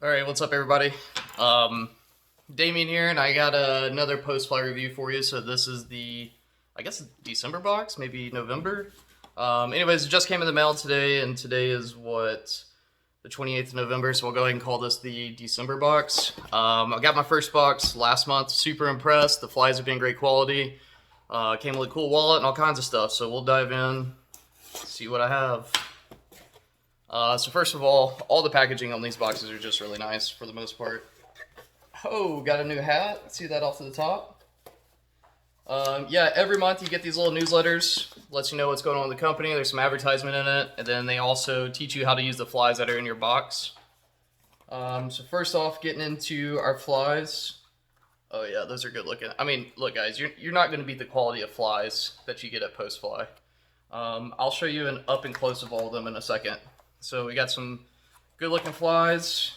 All right, what's up, everybody? Damien here, and I got another Postfly review for you. So this is the, I guess, December box, maybe November. Anyways, it just came in the mail today, and today is what, the 28th of November. So we'll go ahead and call this the December box. I got my first box last month. Super impressed. The flies have been great quality. Came with a cool wallet and all kinds of stuff. So we'll dive in, see what I have. So first of all the packaging on these boxes are just really nice for the most part. Oh, got a new hat. See that off to the top? Yeah, every month you get these little newsletters. Lets you know what's going on with the company. There's some advertisement in it. And then they also teach you how to use the flies that are in your box. So first off, getting into our flies. Oh yeah, those are good looking. I mean, look guys, you're not going to beat the quality of flies that you get at Postfly. I'll show you an up and close of all of them in a second. So we got some good looking flies.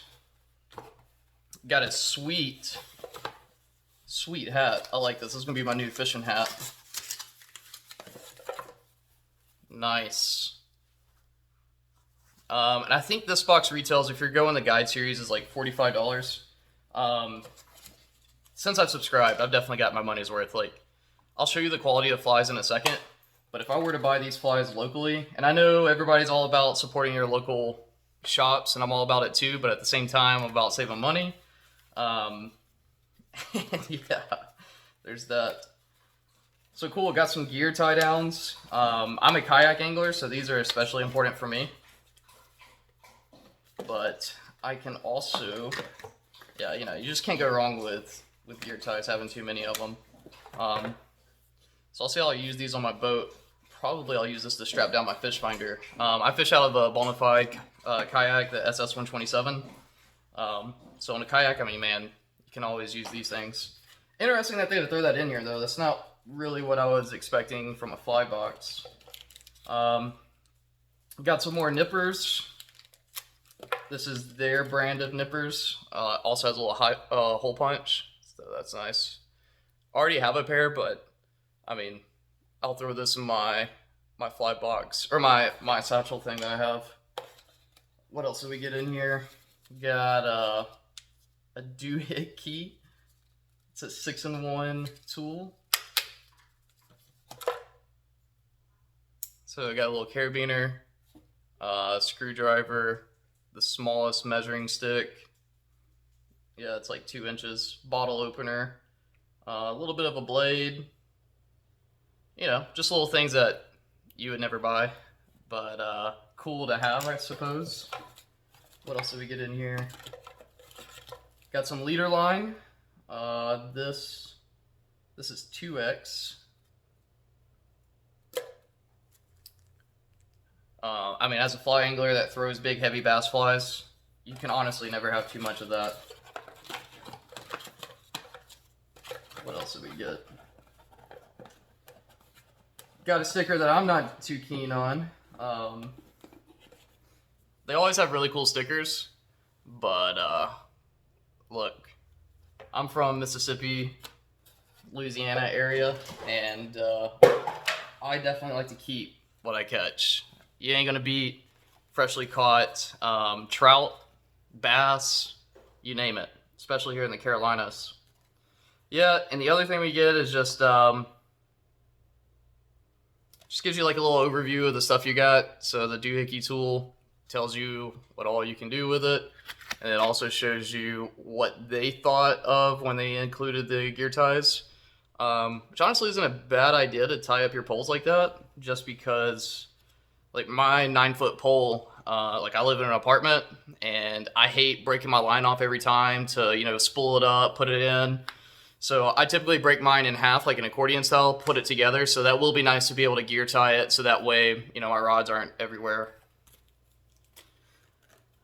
Got a sweet hat. I like this. This is gonna be my new fishing hat. Nice. And I think this box retails, if you're going the guide series, is like $45. Since I've subscribed, I've definitely got my money's worth. Like, I'll show you the quality of flies in a second. But if I were to buy these flies locally, and I know everybo's all about supporting your local shops, and I'm all about it too, but at the same time, I'm about saving money. Yeah, there's that. So cool, got some gear tie downs. I'm a kayak angler, so these are especially important for me. But I can also, yeah, you know, you just can't go wrong with gear ties, having too many of them. So I'll see how I use these on my boat. Probably I'll use this to strap down my fish finder. I fish out of a Bonafide kayak, the SS127. So on a kayak, I mean, man, you can always use these things. Interesting that they had to throw that in here, though. That's not really what I was expecting from a fly box. Got some more nippers. This is their brand of nippers. Also has a little hole punch, so that's nice. Already have a pair, but I mean, I'll throw this in my fly box, or my satchel thing that I have. What else did we get in here? Got a doohickey. It's a 6-in-1 tool. So I got a little carabiner, screwdriver, the smallest measuring stick. Yeah, it's like 2 inches. Bottle opener, a little bit of a blade. You know, just little things that you would never buy, but cool to have, I suppose. What else did we get in here? Got some leader line. This is 2X. I mean, as a fly angler that throws big, heavy bass flies, you can honestly never have too much of that. What else did we get? Got a sticker that I'm not too keen on. They always have really cool stickers, but look, I'm from Mississippi, Louisiana area, and I definitely like to keep what I catch. You ain't gonna beat freshly caught trout, bass, you name it, especially here in the Carolinas. Yeah, and the other thing we get is just gives you like a little overview of the stuff you got. So the doohickey tool tells you what all you can do with it, and it also shows you what they thought of when they included the gear ties, which honestly isn't a bad idea to tie up your poles like that, just because like my 9-foot pole, like I live in an apartment and I hate breaking my line off every time to, you know, spool it up, put it in. So I typically break mine in half, like an accordion style, put it together. So that will be nice to be able to gear tie it, so that way, you know, my rods aren't everywhere.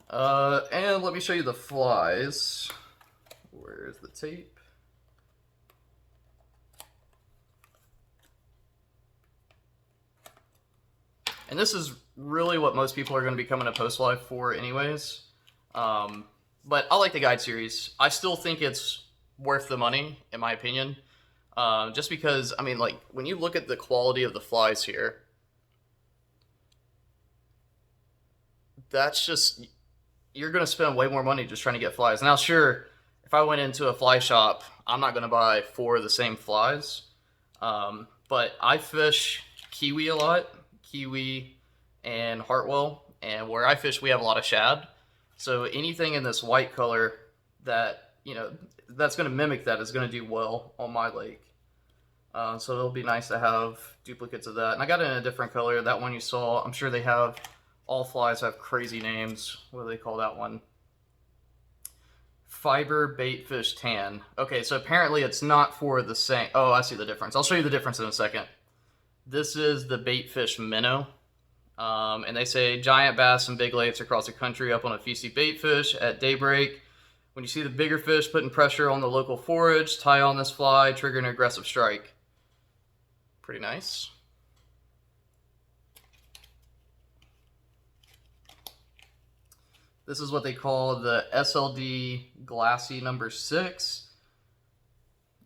And let me show you the flies. Where's the tape? And this is really what most people are going to be coming to Postfly for anyways. But I like the guide series. I still think it's worth the money, in my opinion. Just because, I mean, like, when you look at the quality of the flies here, that's just, you're going to spend way more money just trying to get flies. Now, sure, if I went into a fly shop, I'm not going to buy 4 of the same flies. But I fish kiwi a lot, kiwi and Hartwell. And where I fish, we have a lot of shad. So anything in this white color that, that's going to mimic that is going to do well on my lake. So it'll be nice to have duplicates of that. And I got it in a different color. That one you saw, I'm sure they have, all flies have crazy names. What do they call that one? Fiber baitfish tan. Okay, so apparently it's not for the same. Oh, I see the difference. I'll show you the difference in a second. This is the baitfish minnow. And they say giant bass and big lakes across the country up on a feisty baitfish at daybreak. When you see the bigger fish putting pressure on the local forage, tie on this fly, trigger an aggressive strike. Pretty nice. This is what they call the SLD Glassy number 6.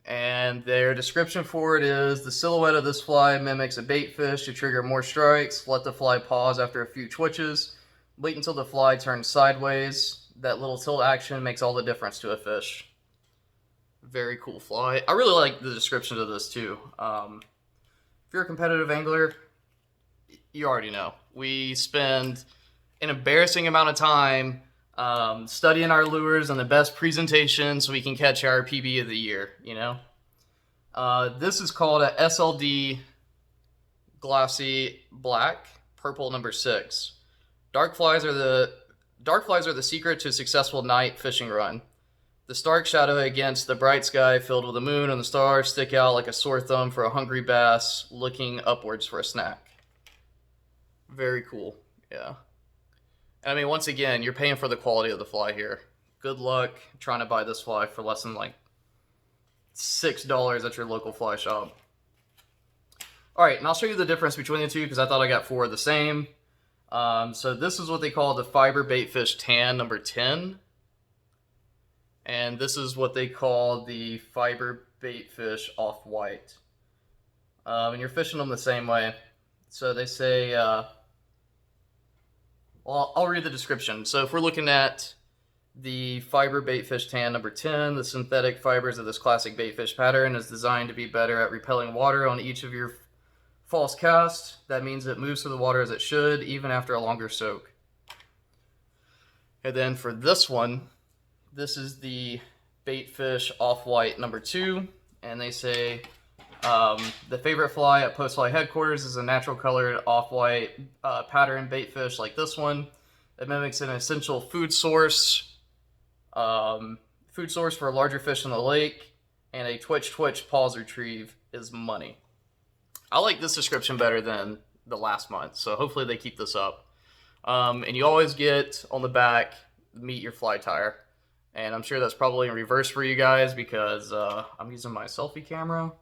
And their description for it is, the silhouette of this fly mimics a bait fish to trigger more strikes. Let the fly pause after a few twitches. Wait until the fly turns sideways. That little tilt action makes all the difference to a fish. Very cool fly. I really like the description of this too. If you're a competitive angler, you already know. We spend an embarrassing amount of time studying our lures and the best presentation so we can catch our PB of the year, This is called a SLD Glassy Black Purple number 6. Dark flies are the secret to a successful night fishing run. The stark shadow against the bright sky filled with the moon and the stars stick out like a sore thumb for a hungry bass looking upwards for a snack. Very cool, yeah. And I mean, once again, you're paying for the quality of the fly here. Good luck trying to buy this fly for less than like $6 at your local fly shop. All right, and I'll show you the difference between the two because I thought I got 4 of the same. So this is what they call the Fiber Baitfish Tan number 10. And this is what they call the Fiber Baitfish Off-White. And you're fishing them the same way. So they say, well, I'll read the description. So if we're looking at the Fiber Baitfish Tan number 10, the synthetic fibers of this classic baitfish pattern is designed to be better at repelling water on each of your false casts. That means it moves through the water as it should, even after a longer soak. And then for this one, this is the Baitfish Off-White number 2, and they say the favorite fly at Postfly headquarters is a natural colored off-white pattern baitfish like this one. It mimics an essential food source for larger fish in the lake, and a twitch pause retrieve is money. I like this description better than the last month, so hopefully they keep this up. And you always get on the back, meet your fly tire. And I'm sure that's probably in reverse for you guys because I'm using my selfie camera.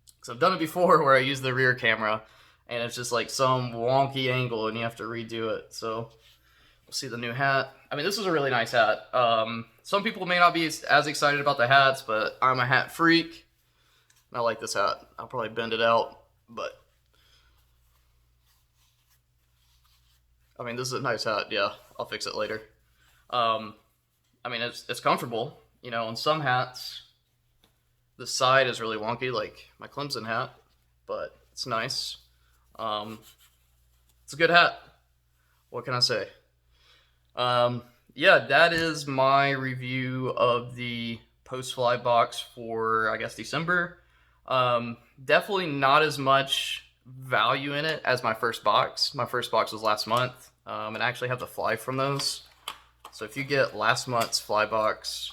Because I've done it before where I use the rear camera and it's just like some wonky angle and you have to redo it. So we'll see the new hat. I mean, this is a really nice hat. Some people may not be as excited about the hats, but I'm a hat freak. And I like this hat. I'll probably bend it out, but I mean, this is a nice hat. Yeah, I'll fix it later. I mean, it's comfortable. On some hats, the side is really wonky, like my Clemson hat, but it's nice. It's a good hat. What can I say? Yeah, that is my review of the Postfly box for, I guess, December. Definitely not as much value in it as my first box. My first box was last month, and I actually have the fly from those. So if you get last month's fly box,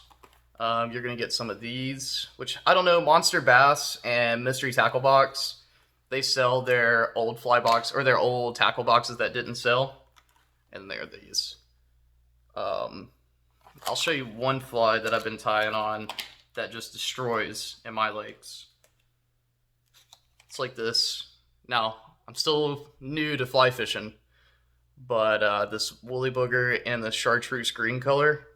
you're going to get some of these, which I don't know, Monster Bass and Mystery Tackle Box, they sell their old fly box or their old tackle boxes that didn't sell. And they're these. I'll show you one fly that I've been tying on that just destroys in my lakes. It's like this. Now, I'm still new to fly fishing, but this woolly booger and the chartreuse green color,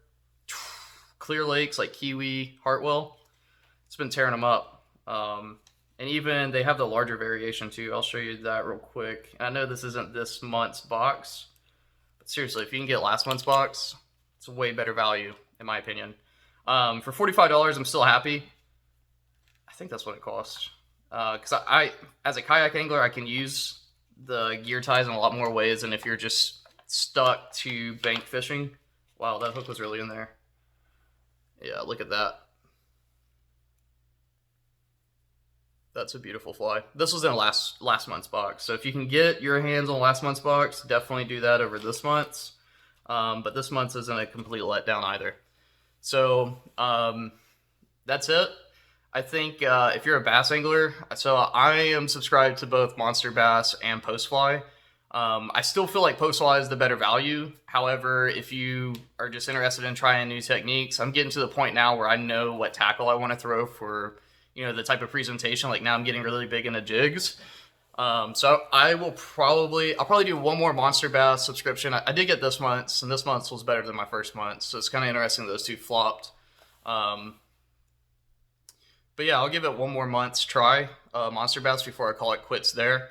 clear lakes like Kiwi, Hartwell, it's been tearing them up. And even they have the larger variation too. I'll show you that real quick. I know this isn't this month's box, but seriously, if you can get last month's box, it's a way better value, in my opinion. For $45, I'm still happy. I think that's what it costs. Because I, as a kayak angler, I can use the gear ties in a lot more ways than if you're just stuck to bank fishing. Wow, that hook was really in there. Yeah, look at that. That's a beautiful fly. This was in last month's box, so if you can get your hands on last month's box, definitely do that over this month's. But this month's isn't a complete letdown either. So that's it. I think if you're a bass angler, so I am subscribed to both Monster Bass and Postfly. I still feel like Postfly is the better value. However, if you are just interested in trying new techniques, I'm getting to the point now where I know what tackle I want to throw for, you know, the type of presentation. Like now I'm getting really big into jigs. So I'll probably do one more Monster Bass subscription. I did get this month's, and this month's was better than my first month. So it's kind of interesting that those two flopped. But yeah, I'll give it one more month's try, Monster Bass, before I call it quits there.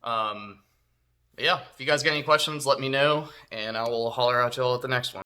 But yeah, if you guys got any questions, let me know, and I will holler at y'all at the next one.